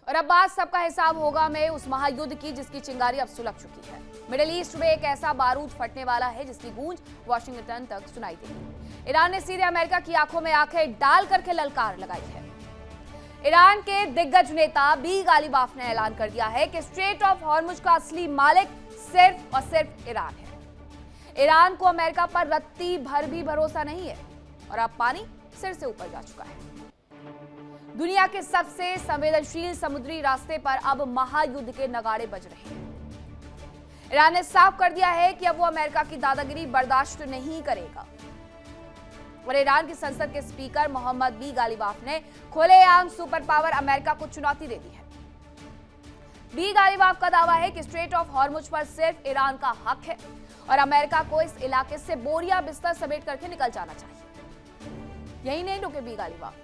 और अब बात सबका हिसाब होगा में उस महायुद्ध की जिसकी चिंगारी अब सुलग चुकी है। मिडिल ईस्ट में एक ऐसा बारूद फटने वाला है जिसकी गूंज वॉशिंगटन तक सुनाई देगी। ईरान ने सीधे अमेरिका की आंखों में आंखें डाल करके ललकार लगाई है। ईरान के दिग्गज नेता बी गालिबाफ ने ऐलान कर दिया है कि स्ट्रेट ऑफ हॉर्मुज का असली मालिक सिर्फ और सिर्फ ईरान है। ईरान को अमेरिका पर रत्ती भर भी भरोसा नहीं है और अब पानी सिर से ऊपर जा चुका है। दुनिया के सबसे संवेदनशील समुद्री रास्ते पर अब महायुद्ध के नगाड़े बज रहे हैं। ईरान ने साफ कर दिया है कि अब वो अमेरिका की दादागिरी बर्दाश्त नहीं करेगा और ईरान की संसद के स्पीकर मोहम्मद बी गालिबाफ ने खुलेआम सुपर पावर अमेरिका को चुनौती दे दी है। बी गालिबाफ का दावा है कि स्ट्रेट ऑफ हॉर्मुज पर सिर्फ ईरान का हक है और अमेरिका को इस इलाके से बोरिया बिस्तर समेट करके निकल जाना चाहिए। यही नहीं रुके बी गालिबाफ,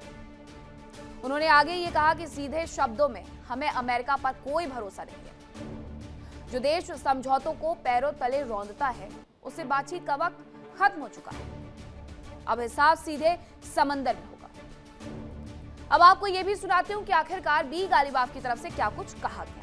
उन्होंने आगे ये कहा कि सीधे शब्दों में हमें अमेरिका पर कोई भरोसा नहीं है। जो देश समझौतों को पैरों तले रौंदता है उससे बातचीत का वक्त खत्म हो चुका है। अब हिसाब सीधे समंदर में होगा। अब आपको यह भी सुनाती हूं कि आखिरकार बी गालिबाफ की तरफ से क्या कुछ कहा गया।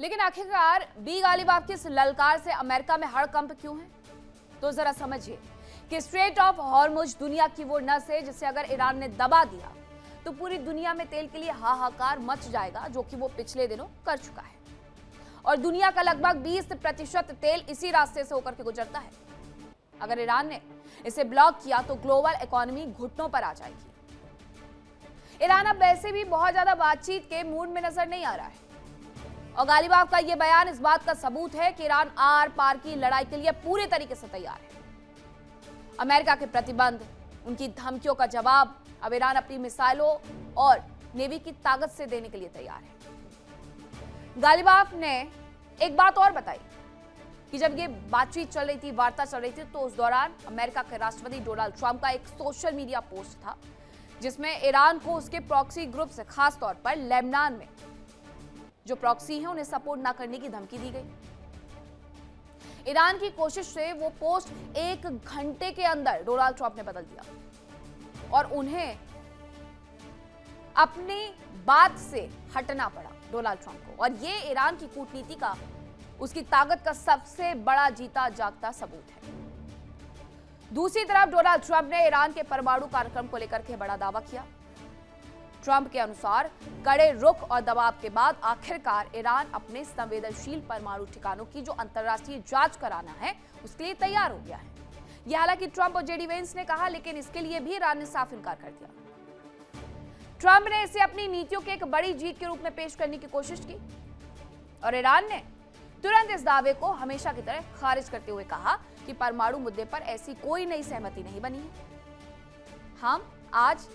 लेकिन आखिरकार बी गालिबाफ की इस ललकार से अमेरिका में हड़कंप क्यों है? तो जरा समझिए कि स्ट्रेट ऑफ हॉर्मुज दुनिया की वो नस है जिसे अगर ईरान ने दबा दिया तो पूरी दुनिया में तेल के लिए हाहाकार मच जाएगा, जो कि वो पिछले दिनों कर चुका है। और दुनिया का लगभग 20% तेल इसी रास्ते से होकर के गुजरता है। अगर ईरान ने इसे ब्लॉक किया तो ग्लोबल इकोनॉमी घुटनों पर आ जाएगी। ईरान अब वैसे भी बहुत ज्यादा बातचीत के मूड में नजर नहीं आ रहा है और गालिबाफ का यह बयान इस बात का सबूत है कि ईरान आर पार की लड़ाई के लिए पूरे तरीके से तैयार है। अमेरिका के प्रतिबंध, उनकी धमकियों का जवाब अब ईरान अपनी मिसाइलों और नेवी की ताकत से देने के लिए तैयार है। गालिबाफ ने एक बात और बताई कि जब ये बातचीत चल रही थी, वार्ता चल रही थी, तो उस दौरान अमेरिका के राष्ट्रपति डोनाल्ड ट्रंप का एक सोशल मीडिया पोस्ट था जिसमें ईरान को उसके प्रॉक्सी ग्रुप से, खास तौर पर लेबनान में जो प्रॉक्सी हैं उन्हें सपोर्ट ना करने की धमकी दी गई। ईरान की कोशिश से वो पोस्ट 1 घंटे के अंदर डोनाल्ड ट्रंप ने बदल दिया और उन्हें अपनी बात से हटना पड़ा डोनाल्ड ट्रंप को। और ये ईरान की कूटनीति का, उसकी ताकत का सबसे बड़ा जीता जागता सबूत है। दूसरी तरफ डोनाल्ड ट्रंप ने ईरान के परमाणु कार्यक्रम को लेकर के बड़ा दावा किया। ट्रंप के अनुसार कड़े रुख और दबाव के बाद आखिरकार ईरान अपने संवेदनशील परमाणु ठिकानों की जो अंतर्राष्ट्रीय जांच कराना है उसके लिए तैयार हो गया है। यह हालांकि ट्रंप और जेडी वेंस ने कहा, लेकिन इसके लिए भी ईरान ने साफ इनकार कर दिया। ट्रंप ने इसे अपनी नीतियों के एक बड़ी जीत के रूप में पेश करने की कोशिश की और ईरान ने तुरंत इस दावे को हमेशा की तरह खारिज करते हुए कहा कि परमाणु मुद्दे पर ऐसी कोई नई सहमति नहीं बनी है। हम आज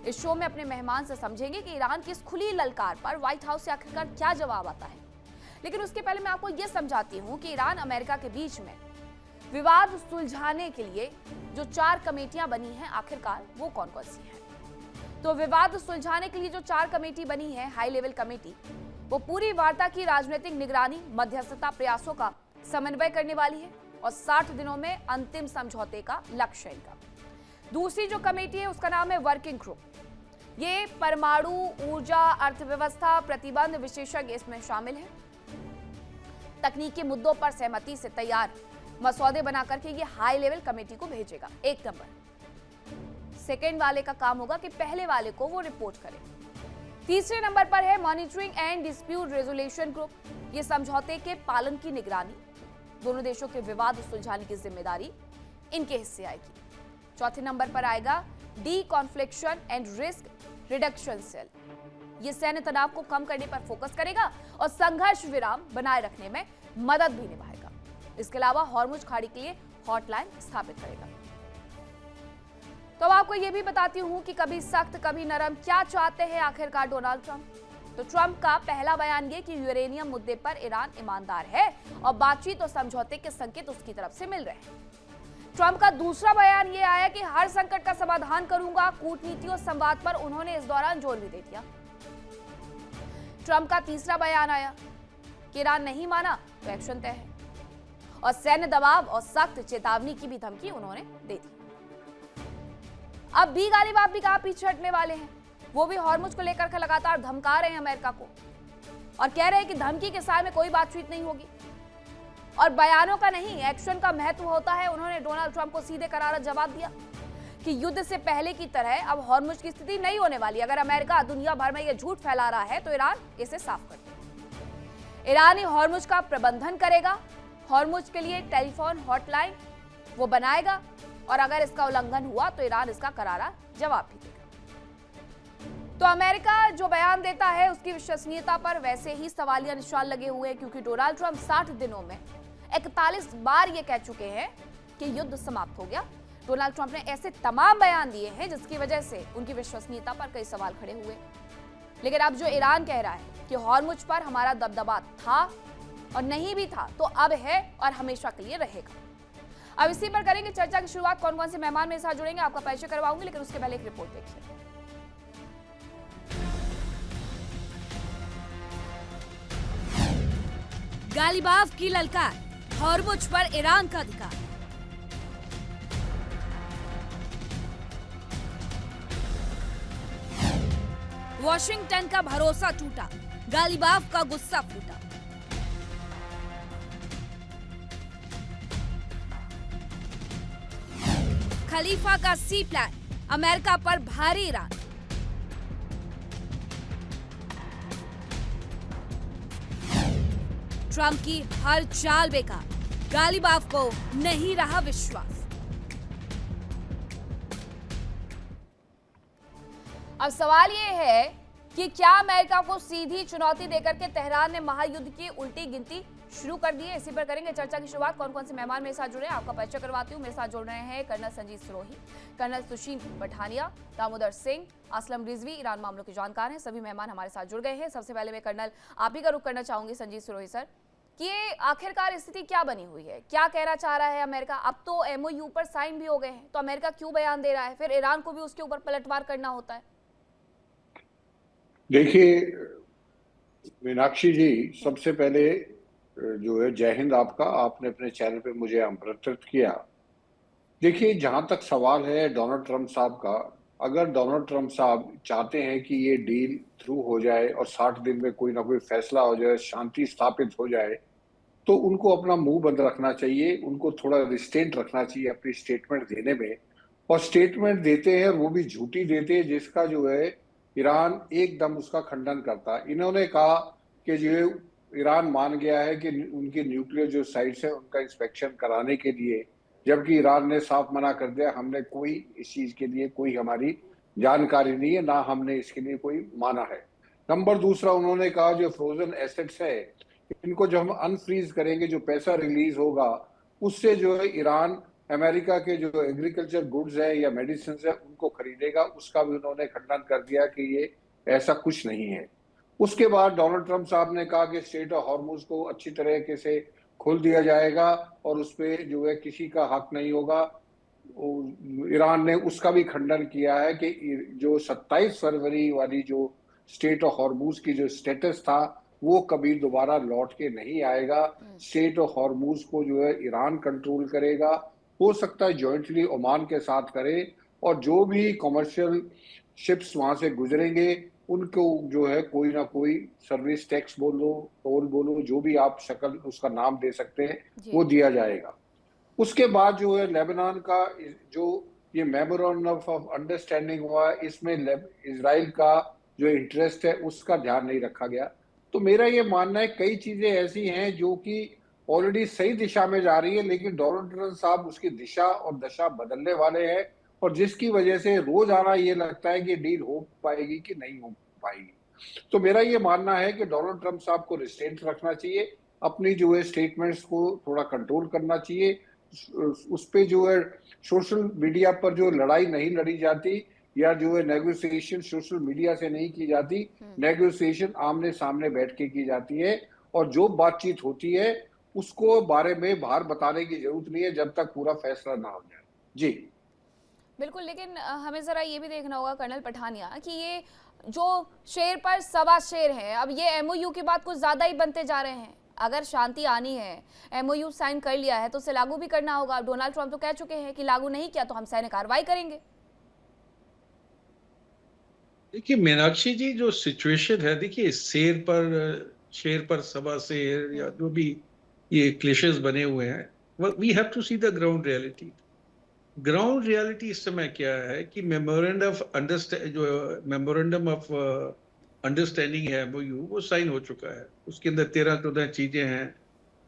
इस शो में अपने मेहमान से समझेंगे कि ईरान की इस खुली ललकार पर व्हाइट हाउस से आखिरकार क्या जवाब आता है। लेकिन उसके पहले मैं आपको यह समझाती हूं कि ईरान अमेरिका के बीच में विवाद सुलझाने के लिए जो 4 कमेटियां बनी हैं, आखिरकार वो कौन कौन सी हैं। तो विवाद सुलझाने के लिए जो 4 कमेटी बनी है, हाई लेवल कमेटी, वो पूरी वार्ता की राजनीतिक निगरानी, मध्यस्थता प्रयासों का समन्वय करने वाली है और 60 दिनों में अंतिम समझौते का लक्ष्य है इनका। दूसरी जो कमेटी है उसका नाम है वर्किंग ग्रुप। ये परमाणु ऊर्जा, अर्थव्यवस्था, प्रतिबंध विशेषज्ञ इसमें शामिल हैं। तकनीकी मुद्दों पर सहमति से तैयार मसौदे बना करके ये हाई लेवल कमेटी को भेजेगा। 1 नंबर। सेकेंड वाले का काम होगा कि पहले वाले को वो रिपोर्ट करे। तीसरे नंबर पर है monitoring and dispute resolution group. ये समझौते के पालन की निगरानी, दोनों देशों के विवाद सुलझाने की जिम्मेदारी इनके हिस्से आएगी। चौथे नंबर पर आएगा deconfliction and risk reduction cell. ये सैन्य तनाव को कम करने पर फोकस करेगा और संघर्ष विराम बनाए रखने में मदद भी निभाएगा। इसके अलावा हॉर्मुज खाड़ी के लिए हॉटलाइन स्थापित करेगा। तो अब आपको यह भी बताती हूं कि कभी सख्त कभी नरम, क्या चाहते हैं आखिरकार डोनाल्ड ट्रंप। तो ट्रंप का पहला बयान ये कि यूरेनियम मुद्दे पर ईरान ईमानदार है और बातचीत और समझौते के संकेत उसकी तरफ से मिल रहे हैं। ट्रंप का दूसरा बयान ये आया कि हर संकट का समाधान करूंगा। कूटनीति और संवाद पर उन्होंने इस दौरान जोर भी दे दिया। ट्रंप का तीसरा बयान आया कि ईरान नहीं माना तो एक्शन तय है और सैन्य दबाव और सख्त चेतावनी की भी धमकी उन्होंने दे दी। अब बी गालिबाफ भी कहा पीछे हटने वाले हैं। वो भी हॉर्मुज को लेकर के लगातार धमका रहे हैं अमेरिका को और कह रहे हैं कि धमकी के साय में कोई बातचीत नहीं होगी और बयानों का नहीं, एक्शन का महत्व होता है। उन्होंने डोनाल्ड ट्रंप को सीधे करारा जवाब दिया कि युद्ध से पहले की तरह अब हॉर्मुज की स्थिति नहीं होने वाली। अगर अमेरिका दुनिया भर में यह झूठ फैला रहा है तो ईरान इसे साफ कर दे। ईरान ही हॉर्मुज का प्रबंधन करेगा। हॉर्मुज के लिए टेलीफोन हॉटलाइन वो बनाएगा और अगर इसका उल्लंघन हुआ तो ईरान इसका करारा जवाब भी देगा। तो अमेरिका जो बयान देता है उसकी विश्वसनीयता पर वैसे ही सवालिया निशान लगे हुए हैं, क्योंकि डोनाल्ड ट्रंप 60 दिनों में 41 बार ये कह चुके हैं कि युद्ध समाप्त हो गया। डोनाल्ड ट्रंप ने ऐसे तमाम बयान दिए हैं जिसकी वजह से उनकी विश्वसनीयता पर कई सवाल खड़े हुए। लेकिन अब जो ईरान कह रहा है कि हॉर्मुज पर हमारा दबदबा था और नहीं भी था तो अब है और हमेशा के लिए रहेगा। अब इसी पर करेंगे चर्चा की शुरुआत। कौन कौन से मेहमान मेरे साथ जुड़ेंगे आपका परिचय करवाऊंगी, लेकिन उसके पहले एक रिपोर्ट देखिए। गालिबाफ की ललकार, हॉर्मुज पर ईरान का अधिकार। वॉशिंगटन का भरोसा टूटा, गालिबाफ का गुस्सा फूटा। खलीफा का सी प्लान, अमेरिका पर भारी ईरान। ट्रंप की हर चाल बेकार, गालिबाफ को नहीं रहा विश्वास। अब सवाल ये है कि क्या अमेरिका को सीधी चुनौती देकर के तेहरान ने महायुद्ध की उल्टी गिनती शुरू कर दी है? इसी पर करेंगे चर्चा की शुरुआत। कौन कौन से मेहमान मेरे साथ जुड़े हैं आपका परिचय करवाती हूँ। मेरे साथ जुड़ रहे हैं कर्नल संजीव सिरोही, कर्नल सुशील पठानिया, दामोदर सिंह, असलम रिजवी, ईरान मामलों के जानकार हैं। सभी मेहमान हमारे साथ जुड़ गए हैं। सबसे पहले मैं कर्नल आप ही का रुख करना चाहूंगी, संजीव सिरोही सर, कि ये आखिरकार स्थिति क्या बनी हुई है? क्या कहना चाह रहा है अमेरिका? अब तो एमओयू पर साइन भी हो गए हैं, तो अमेरिका क्यों बयान दे रहा है? फिर ईरान को भी उसके ऊपर पलटवार करना होता है। देखिए मीनाक्षी जी, सबसे पहले जो है जय हिंद आपका, आपने अपने चैनल पे मुझे आमंत्रित किया। देखिए, जहां तक सवाल है डोनाल्ड ट्रंप साहब का, अगर डोनाल्ड ट्रंप साहब चाहते हैं कि ये डील थ्रू हो जाए और 60 दिन में कोई ना कोई फैसला हो जाए, शांति स्थापित हो जाए, तो उनको अपना मुंह बंद रखना चाहिए। उनको थोड़ा रिस्ट्रेंट रखना चाहिए अपनी स्टेटमेंट देने में। और स्टेटमेंट देते हैं वो भी झूठी देते हैं, जिसका जो है ईरान एकदम उसका खंडन करता है। इन्होंने कहा कि जो ईरान मान गया है कि उनकी न्यूक्लियर जो साइट्स है उनका इंस्पेक्शन कराने के लिए, जबकि ईरान ने साफ मना कर दिया, हमने कोई इस चीज के लिए कोई हमारी जानकारी नहीं है, ना हमने इसके लिए कोई माना है। नंबर दूसरा, उन्होंने कहा जो फ्रोजन एसेट्स है इनको जो हम अनफ्रीज करेंगे, जो पैसा रिलीज होगा उससे जो है ईरान अमेरिका के जो एग्रीकल्चर गुड्स है या मेडिसिन है उनको खरीदेगा। उसका भी उन्होंने खंडन कर दिया कि ये ऐसा कुछ नहीं है। उसके बाद डोनाल्ड ट्रंप साहब ने कहा कि स्ट्रेट ऑफ हॉर्मुज को अच्छी तरीके से खोल दिया जाएगा और उस पर जो है किसी का हक नहीं होगा। ईरान ने उसका भी खंडन किया है कि जो 27 फरवरी वाली जो स्टेट ऑफ हॉर्मुज की जो स्टेटस था वो कभी दोबारा लौट के नहीं आएगा। स्टेट ऑफ हॉर्मुज को जो है ईरान कंट्रोल करेगा, हो सकता है जॉइंटली ओमान के साथ करे, और जो भी कमर्शियल शिप्स वहां से गुजरेंगे उनको जो है कोई ना कोई सर्विस टैक्स बोलो, टोल बोलो, जो भी आप शक्ल उसका नाम दे सकते हैं वो दिया जाएगा। उसके बाद जो है लेबनान का जो ये मेमोरेंडम ऑफ अंडरस्टैंडिंग हुआ, इसमें इजराइल का जो इंटरेस्ट है उसका ध्यान नहीं रखा गया। तो मेरा ये मानना है कई चीजें ऐसी हैं जो कि ऑलरेडी सही दिशा में जा रही है, लेकिन डोनाल्ड ट्रंप साहब उसकी दिशा और दशा बदलने वाले हैं और जिसकी वजह से रोजाना ये लगता है कि डील हो पाएगी कि नहीं हो पाएगी। तो मेरा ये मानना है कि डोनाल्ड ट्रंप साहब को रिस्ट्रेंट रखना चाहिए, अपनी जो है स्टेटमेंट्स को थोड़ा कंट्रोल करना चाहिए, उस पे जो है सोशल मीडिया पर जो लड़ाई नहीं लड़ी जाती या जो है नेगोशिएशन सोशल मीडिया से नहीं की जाती, नेगोशिएशन आमने सामने बैठ के की जाती है, और जो बातचीत होती है उसको बारे में बाहर बताने की जरूरत नहीं है जब तक पूरा फैसला ना हो जाए। जी बिल्कुल, लेकिन हमें ज़रा ये भी देखना होगा कर्नल पठानिया कि ये जो शेर पर सवा शेर है, अब ये एमओयू की बात कुछ ज़्यादा ही बनते जा रहे हैं। अगर शांति आनी है, एमओयू साइन कर लिया है तो उसे लागू भी करना होगा। डोनाल्ड ट्रंप तो कह चुके हैं कि लागू नहीं किया तो हम सैन्य कार्रवाई करेंगे। देखिए मीनाक्षी जी, जो सिचुएशन है, देखिए शेर पर सवा शेर या जो भी ये क्लिशेस बने हुए हैं, we have to see the ground reality. Ground reality इस समय क्या है कि मेमोरेंडम ऑफ अंडरस्टैंडिंग है एमओयू, वो साइन हो चुका है। उसके अंदर 13-14 चीजें हैं।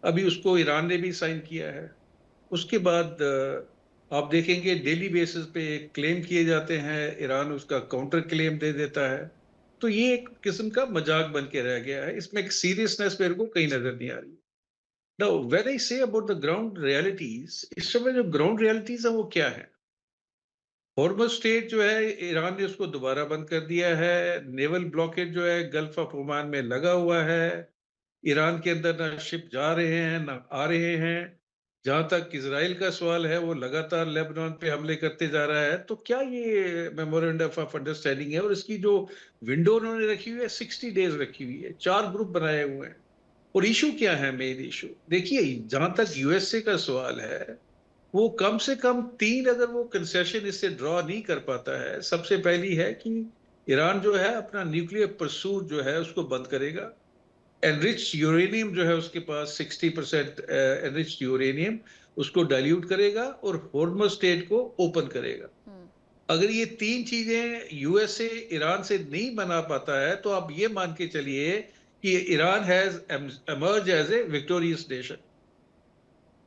अभी उसको ईरान ने भी साइन किया है। उसके बाद आप देखेंगे डेली बेसिस पे क्लेम किए जाते हैं, ईरान उसका काउंटर क्लेम दे देता है। तो ये एक किस्म का मजाक बन के रह गया है, इसमें एक सीरियसनेस मेरे को कहीं नजर नहीं आ रही। Now, when I say about the ground realities, इस समय जो ग्राउंड रियलिटीज है वो क्या है? हॉर्मज़ स्ट्रेट जो है, ईरान ने उसको दोबारा बंद कर दिया है। नेवल ब्लॉकेज जो है गल्फ ऑफ ओमान में लगा हुआ है। ईरान के अंदर ना शिप जा रहे हैं ना आ रहे हैं। जहां तक इजराइल का सवाल है, वो लगातार लेबनान पे हमले करते जा रहा है। तो क्या ये मेमोरेंडम ऑफ अंडरस्टैंडिंग है? और इसकी जो विंडो उन्होंने रखी हुई है 60 डेज रखी हुई है, 4 ग्रुप बनाए हुए हैं। और इशू क्या है? मेन इशू देखिए, जहां तक यूएसए का सवाल है, वो कम से कम 3 अगर वो कंसेशन इससे ड्रॉ नहीं कर पाता है। सबसे पहली है कि ईरान जो है अपना न्यूक्लियर परसूट जो है उसको बंद करेगा। एनरिच्ड यूरेनियम जो है उसके पास 60% एनरिच्ड यूरेनियम, उसको डाइल्यूट करेगा और हॉर्मज़ स्ट्रेट को ओपन करेगा। अगर ये 3 चीजें यूएसए ईरान से नहीं बना पाता है तो आप ये मान के चलिए कि Iran has emerge as a victorious nation.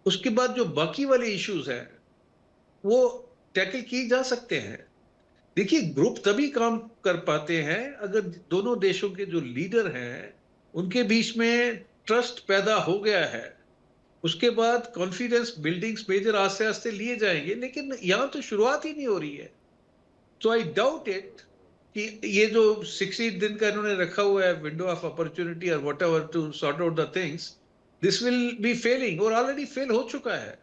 उसके बाद जो बाकी वाले इश्यूज हैं वो टैकल किए जा सकते हैं। देखिए, ग्रुप तभी काम कर पाते हैं अगर दोनों देशों के जो लीडर हैं उनके बीच में ट्रस्ट पैदा हो गया है। उसके बाद कॉन्फिडेंस बिल्डिंग्स मेजर आस्ते आस्ते लिए जाएंगे, लेकिन यहां तो शुरुआत ही नहीं हो रही है। तो आई डाउट इट कि ये जो 60 दिन का इन्होंने रखा हुआ है विंडो ऑफ अपॉर्चुनिटी और whatever to sort out the things, this will be failing, और ऑलरेडी फेल हो चुका है।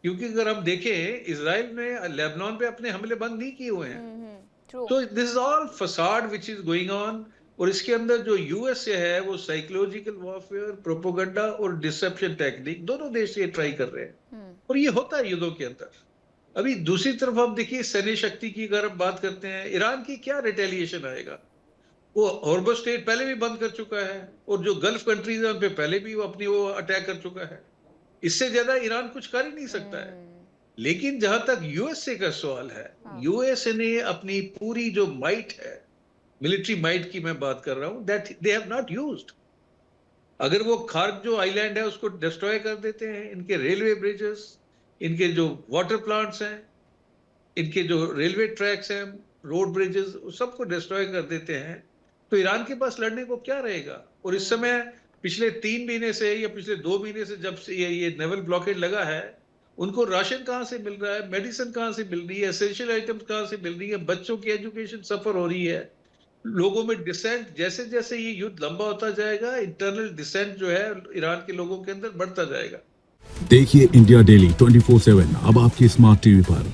क्योंकि अगर हम देखें, इजराइल ने लेबनान पे अपने हमले बंद नहीं किए हुए हैं। तो this is all facade which is going on. और इसके अंदर जो यूएसए है वो साइकोलॉजिकल वॉरफेयर, प्रोपोगंडा और डिसेप्शन टेक्निक, दोनों देश ये ट्राई कर रहे हैं। और ये होता है युद्धों के अंदर। अभी दूसरी तरफ आप देखिए, सैन्य शक्ति की अगर हम बात करते हैं, ईरान की क्या रिटेलिएशन आएगा? वो हॉर्मज़ स्ट्रेट पहले भी बंद कर चुका है, और जो गल्फ कंट्रीज हैं उन पे पहले भी वो अपनी वो अटैक कर चुका है। इससे ज्यादा ईरान कुछ कर ही नहीं सकता है। लेकिन जहां तक यूएसए का सवाल है, यूएसए ने अपनी पूरी जो माइट है, मिलिट्री माइट की मैं बात कर रहा हूं, that they have not used. अगर वो खार्क जो आइलैंड है उसको डिस्ट्रॉय कर देते हैं, इनके रेलवे ब्रिजेस, इनके जो वाटर प्लांट्स हैं, इनके जो रेलवे ट्रैक्स हैं, रोड ब्रिजेस, सबको डिस्ट्रॉय कर देते हैं, तो ईरान के पास लड़ने को क्या रहेगा? और इस समय पिछले 3 महीने से या पिछले 2 महीने से जब से ये नेवल ब्लॉकेड लगा है, उनको राशन कहाँ से मिल रहा है, मेडिसिन कहाँ से मिल रही है, एसेंशियल आइटम्स कहाँ से मिल रही है, बच्चों की एजुकेशन सफर हो रही है, लोगों में डिसेंट, जैसे जैसे ये युद्ध लंबा होता जाएगा, इंटरनल डिसेंट जो है ईरान के लोगों के अंदर बढ़ता जाएगा। देखिए इंडिया डेली 24/7 अब आपकी स्मार्ट टीवी पर।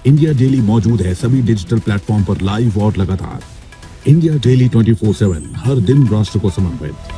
इंडिया डेली मौजूद है सभी डिजिटल प्लेटफॉर्म पर लाइव और लगातार। इंडिया डेली 24/7 हर दिन राष्ट्र को समर्पित।